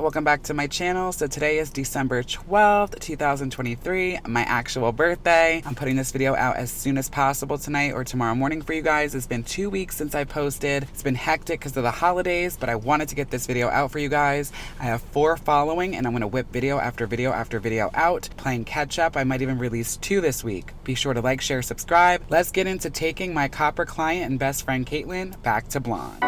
welcome back to my channel. So today is December 12th, 2023, my actual birthday. I'm putting this video out as soon as possible tonight or tomorrow morning for you guys. It's been 2 weeks since I posted. It's been hectic because of the holidays, but I wanted to get this video out for you guys. I have 4 following and I'm going to whip video after video after video out, playing catch up. I might even release 2 this week. Be sure to like, share, subscribe. Let's get into taking my copper client and best friend Katlyn back to blonde.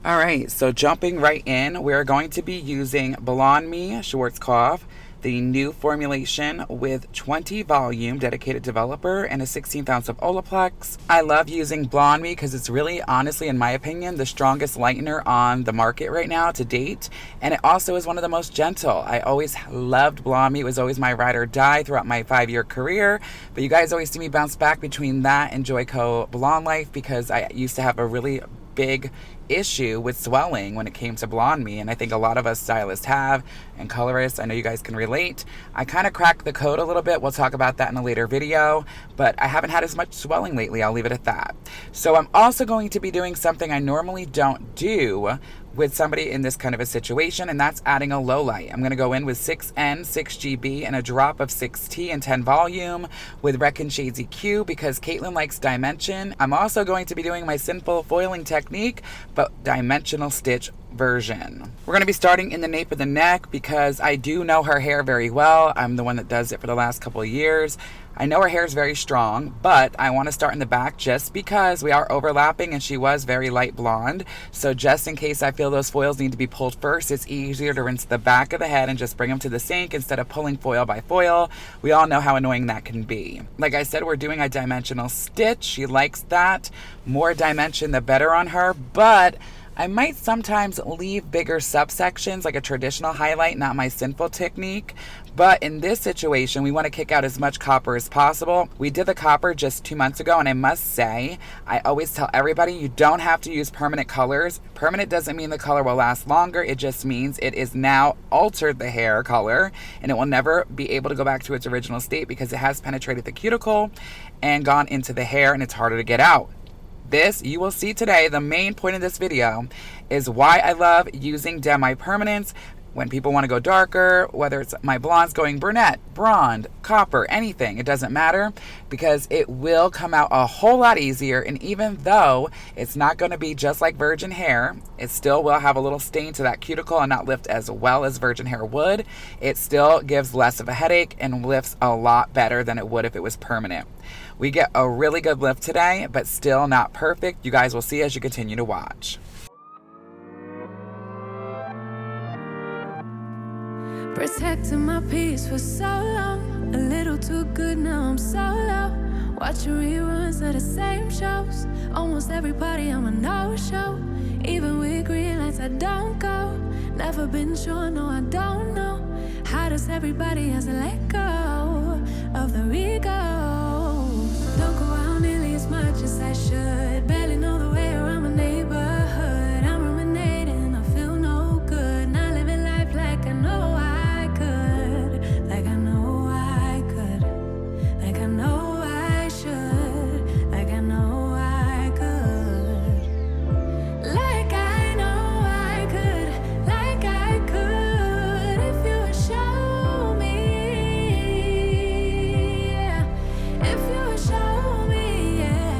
Alright, so jumping right in, we're going to be using Blonde Me Schwarzkopf, the new formulation with 20 volume dedicated developer and a 16th ounce of Olaplex. I love using Blonde Me because it's really, honestly, in my opinion, the strongest lightener on the market right now to date. And it also is one of the most gentle. I always loved Blonde Me. It was always my ride or die throughout my 5-year career. But you guys always see me bounce back between that and Joico Blonde Life because I used to have a really big issue with swelling when it came to Blonde Me, and I think a lot of us stylists have, and colorists. I know you guys can relate. I kind of cracked the code a little bit. We'll talk about that in a later video, but I haven't had as much swelling lately. I'll leave it at that. So I'm also going to be doing something I normally don't do with somebody in this kind of a situation, and that's adding a Lowlight. I'm going to go in with 6N, 6GB, and a drop of 6T and 10 volume with Redken Shades EQ because Katlyn likes dimension. I'm also going to be doing my Sinful foiling technique, but dimensional stitch version. We're going to be starting in the nape of the neck because I do know her hair very well. I'm the one that does it for the last couple of years. I know her hair is very strong, but I want to start in the back just because we are overlapping and she was very light blonde. So just in case I feel those foils need to be pulled first, it's easier to rinse the back of the head and just bring them to the sink instead of pulling foil by foil. We all know how annoying that can be. Like I said, we're doing a dimensional stitch. She likes that. More dimension, the better on her, but I might sometimes leave bigger subsections like a traditional highlight, not my Sinful technique. But in this situation, we want to kick out as much copper as possible. We did the copper just 2 months ago, and I must say, I always tell everybody you don't have to use permanent colors. Permanent doesn't mean the color will last longer. It just means it is now altered the hair color, and it will never be able to go back to its original state because it has penetrated the cuticle and gone into the hair, and it's harder to get out. This, you will see today, the main point of this video is why I love using Demi permanents when people want to go darker, whether it's my blondes going brunette, blonde, copper, anything, it doesn't matter because it will come out a whole lot easier. And even though it's not going to be just like virgin hair, it still will have a little stain to that cuticle and not lift as well as virgin hair would. It still gives less of a headache and lifts a lot better than it would if it was permanent. We get a really good lift today, but still not perfect. You guys will see as you continue to watch. Protecting my peace for so long, a little too good, now I'm solo. Watching reruns of the same shows, almost every party I'm a no-show. Even with green lights I don't go, never been sure, no I don't know. How does everybody else let go of the ego? Don't go out nearly as much as I should, barely know the way around my neighborhood. I'm ruminating, I feel no good, not living life like I know I could, like I know I could, like I know I should, like I know I could, like I know I could, like I could if you would show me, yeah. If you would show me, yeah.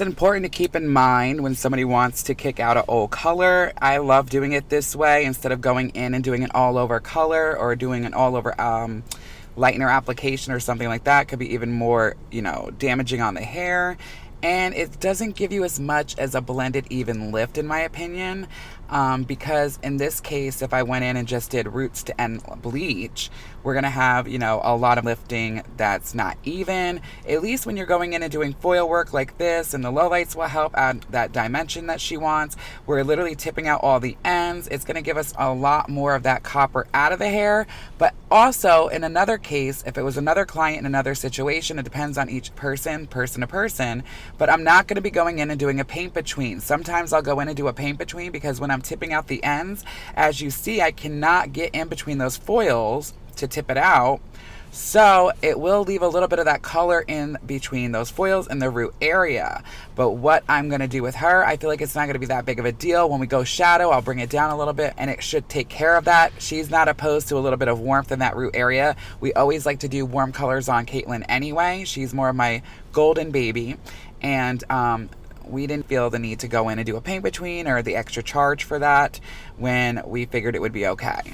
important to keep in mind when somebody wants to kick out an old color. I love doing it this way instead of going in and doing an all over color or doing an all over lightener application or something like that. Could be even more, damaging on the hair. And it doesn't give you as much as a blended even lift, in my opinion, because in this case, if I went in and just did roots to end bleach, we're going to have, a lot of lifting that's not even. At least when you're going in and doing foil work like this, and the lowlights will help add that dimension that she wants. We're literally tipping out all the ends. It's going to give us a lot more of that copper out of the hair. But also, in another case, if it was another client in another situation, it depends on each person to person. But I'm not going to be going in and doing a paint between. Sometimes I'll go in and do a paint between because when I'm tipping out the ends, as you see, I cannot get in between those foils to tip it out. So it will leave a little bit of that color in between those foils in the root area. But what I'm going to do with her, I feel like it's not going to be that big of a deal. When we go shadow, I'll bring it down a little bit and it should take care of that. She's not opposed to a little bit of warmth in that root area. We always like to do warm colors on Katlyn anyway. She's more of my golden baby. And we didn't feel the need to go in and do a paint between or the extra charge for that when we figured it would be okay.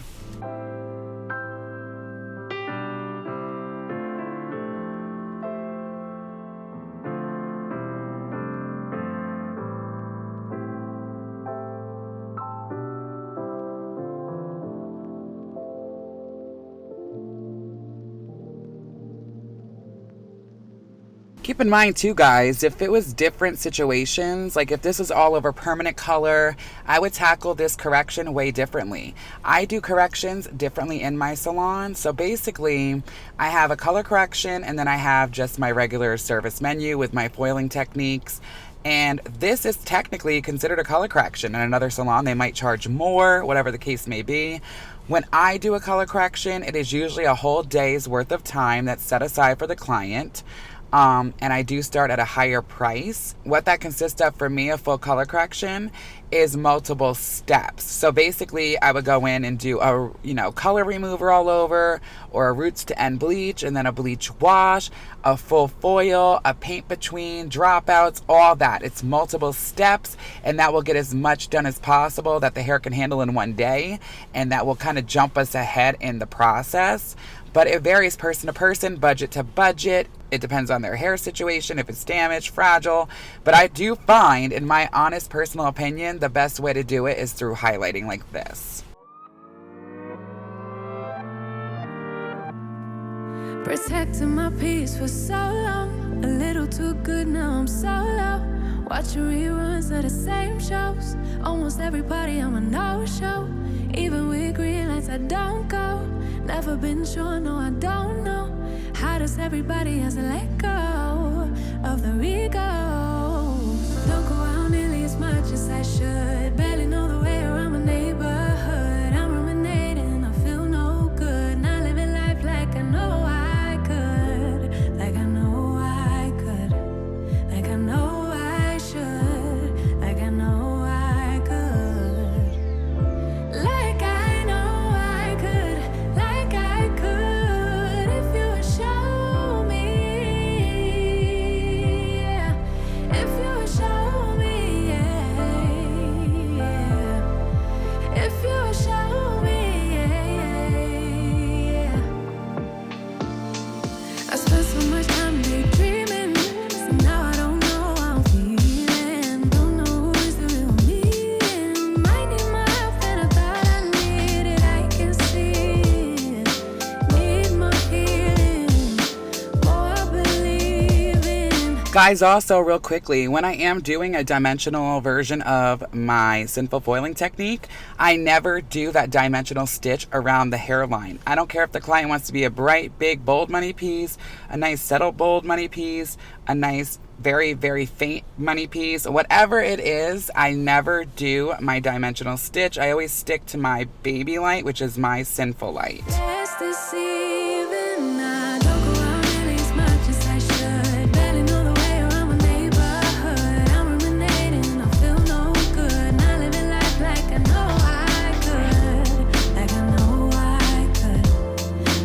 Keep in mind too, guys, if it was different situations, like if this was all over permanent color, I would tackle this correction way differently. I do corrections differently in my salon. So basically, I have a color correction and then I have just my regular service menu with my foiling techniques. And this is technically considered a color correction. In another salon, they might charge more, whatever the case may be. When I do a color correction, it is usually a whole day's worth of time that's set aside for the client. And I do start at a higher price. What that consists of for me, a full color correction, is multiple steps. So basically, I would go in and do a, color remover all over, or a roots to end bleach, and then a bleach wash, a full foil, a paint between, dropouts, all that. It's multiple steps, and that will get as much done as possible that the hair can handle in one day, and that will kind of jump us ahead in the process. But it varies person to person, budget to budget. It depends on their hair situation, if it's damaged, fragile. But I do find, in my honest personal opinion, the best way to do it is through highlighting like this. Protecting my peace for so long, a little too good, now I'm so low. Watching reruns of the same shows, almost everybody I'm a no-show. Even with green lights I don't go. Never been sure, no I don't know. How does everybody else let go of the ego? Don't go out nearly as much as I should. Barely know the way around my neighborhood. I'm ruminating, I feel no good. Not living life like I know I could. Like I know I could. Like I know I should. Like I know I could. Like I know I could. Like I could. If you would show me, yeah. If you would show me, yeah. If you would show me, yeah. I spent so much time daydreaming, so now I don't know how I'm feeling. Don't know who's the real me. Might need my help and I thought I needed. I can see it. Need more healing, more believing. Guys, also real quickly, when I am doing a dimensional version of my sinful foiling technique, I never do that dimensional stitch around the hairline. I don't care if the client wants to be a bright, big, bold money piece, a nice settled bold money piece, a nice very, very faint money piece, whatever it is, I never do my dimensional stitch. I always stick to my baby light, which is my sinful light. Less deceiving, I don't go out nearly as much as I should. Barely know the way around my neighborhood. I'm ruminating, I feel no good. Not living life like I know I could. Like I know I could.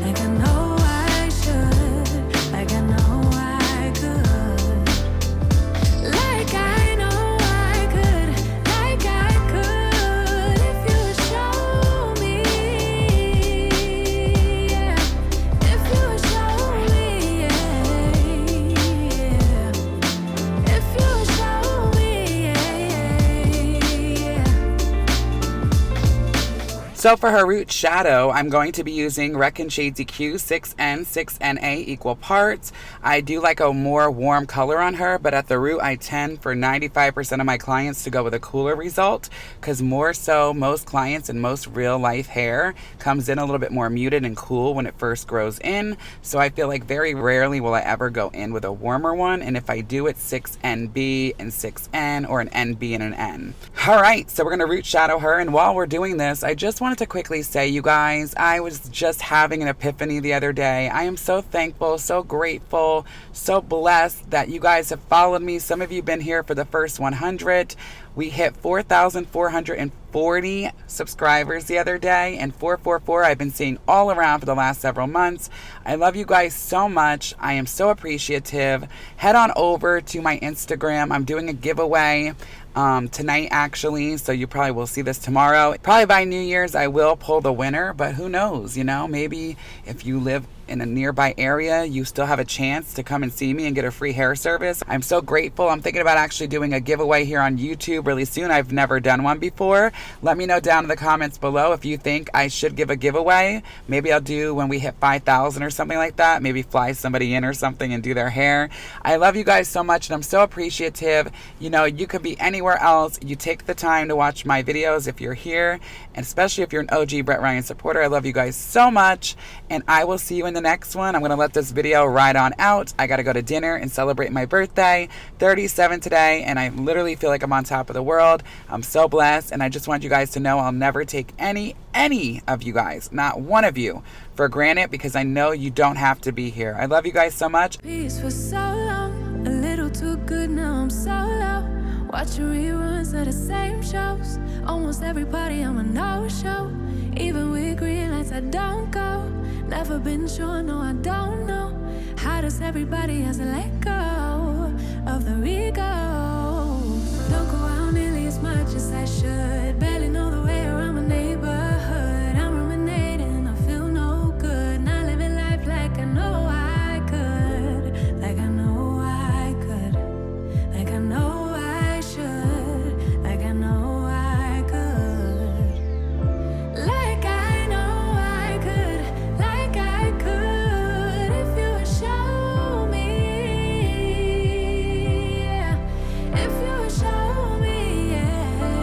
Like I know I should. Like I know I could. Like So for her root shadow, I'm going to be using Redken Shades EQ 6N, 6NA equal parts. I do like a more warm color on her, but at the root, I tend for 95% of my clients to go with a cooler result, because more so, most clients and most real life hair comes in a little bit more muted and cool when it first grows in. So I feel like very rarely will I ever go in with a warmer one. And if I do, it's 6NB and 6N, or an NB and an N. All right, so we're going to root shadow her. And while we're doing this, I just wanted to quickly say, you guys, I was just having an epiphany the other day. I am so thankful, so grateful, so blessed that you guys have followed me. Some of you have been here for the first 100. We hit 4,440 subscribers the other day, and 444 I've been seeing all around for the last several months. I love you guys so much. I am so appreciative. Head on over to my Instagram. I'm doing a giveaway tonight, actually, so you probably will see this tomorrow. Probably by New Year's I will pull the winner, but who knows, you know, maybe if you live in a nearby area, you still have a chance to come and see me and get a free hair service. I'm so grateful. I'm thinking about actually doing a giveaway here on YouTube really soon. I've never done one before. Let me know down in the comments below if you think I should give a giveaway. Maybe I'll do when we hit 5,000 or something like that. Maybe fly somebody in or something and do their hair. I love you guys so much, and I'm so appreciative. You know, you could be anywhere else. You take the time to watch my videos if you're here, and especially if you're an OG Brett Ryan supporter. I love you guys so much, and I will see you in the next one. I'm going to let this video ride on out. I got to go to dinner and celebrate my birthday, 37 today, and I literally feel like I'm on top of the world. I'm so blessed, and I just want you guys to know I'll never take any of you guys, not one of you, for granted, because I know you don't have to be here. I love you guys so much. Peace for so long, a little too good, now I'm so low. Watching reruns of the same shows. Almost every party I'm a no-show. Even with green lights I don't go. Never been sure, no I don't know. How does everybody has to let go of the egos? Don't go out nearly as much as I should. Barely know the way around my neighborhood. I'm ruminating, I feel no good. Not living life like I know I could. Like I know I could. Like I know I should. Like I know I could. Like I know I could. Like I could. If you would show me, yeah. If you would show me, yeah.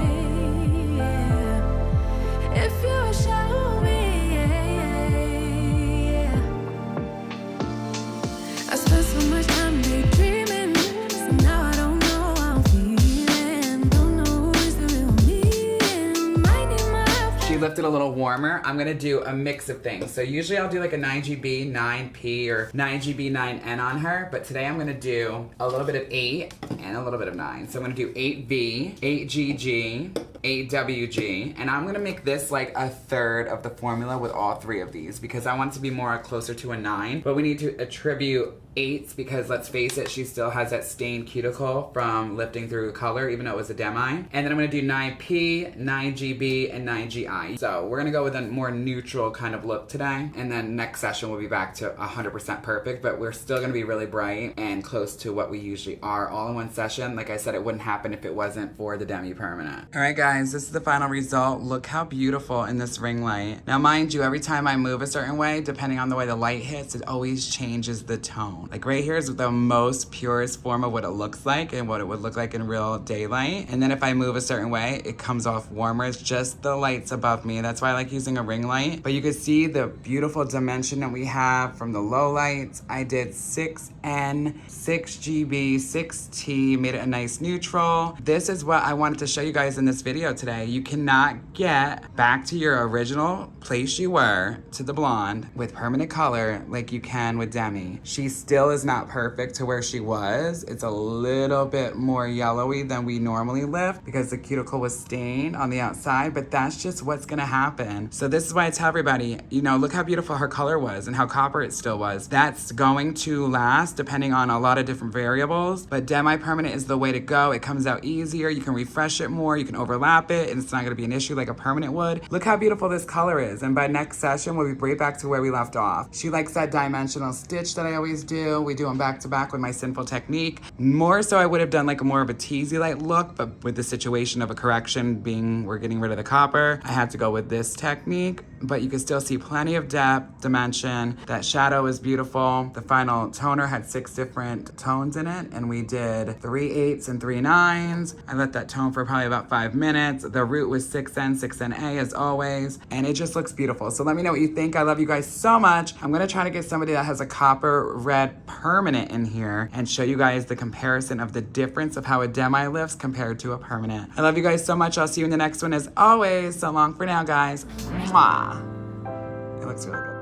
If you would show me, yeah. I spent so much time daydreaming, so now I don't know how I'm feeling. Don't know who is the real me, and might need my help. She lifted a little warmer. I'm gonna do a mix of things. So usually I'll do like a 9GB, 9P, or 9GB, 9N on her, but today I'm gonna do a little bit of 8 and a little bit of 9. So I'm gonna do 8V, 8GG, 8WG, and I'm gonna make this like a third of the formula with all three of these, because I want it to be more closer to a 9, but we need to attribute 8s because, let's face it, she still has that stained cuticle from lifting through color, even though it was a Demi. And then I'm gonna do 9P, 9GB, and 9GI. So we're gonna go with a more neutral kind of look today, and then next session we'll be back to 100% perfect, but we're still gonna be really bright and close to what we usually are all in one session. Like I said, it wouldn't happen if it wasn't for the Demi Permanent. All right, guys, this is the final result. Look how beautiful in this ring light. Now, mind you, every time I move a certain way, depending on the way the light hits, it always changes the tone. Like right here is the most purest form of what it looks like and what it would look like in real daylight. And then if I move a certain way, it comes off warmer. It's just the lights above me. That's why I like using a ring light. But you can see the beautiful dimension that we have from the Lowlight. I did 6N, 6GB, 6T, made it a nice neutral. This is what I wanted to show you guys in this video today. You cannot get back to your original place you were, to the blonde, with permanent color like you can with Demi. She still is not perfect to where she was. It's a little bit more yellowy than we normally lift because the cuticle was stained on the outside, but that's just what's gonna happen. So this is why I tell everybody, you know, look how beautiful her color was and how copper it still was. That's going to last depending on a lot of different variables, but Demi Permanent is the way to go. It comes out easier. You can refresh it more. You can overlap wrap it and it's not gonna be an issue like a permanent would. Look how beautiful this color is. And by next session, we'll be right back to where we left off. She likes that dimensional stitch that I always do. We do them back to back with my Sinful technique. More so I would have done like a more of a teasy light look, but with the situation of a correction being we're getting rid of the copper, I had to go with this technique. But you can still see plenty of depth, dimension. That shadow is beautiful. The final toner had 6 different tones in it, and we did 3 8s and 3 9s. I let that tone for probably about 5 minutes. The root was 6N, 6NA as always, and it just looks beautiful. So let me know what you think. I love you guys so much. I'm gonna try to get somebody that has a copper red permanent in here and show you guys the comparison of the difference of how a demi lifts compared to a permanent. I love you guys so much. I'll see you in the next one as always. So long for now, guys. Mwah. It looks really good.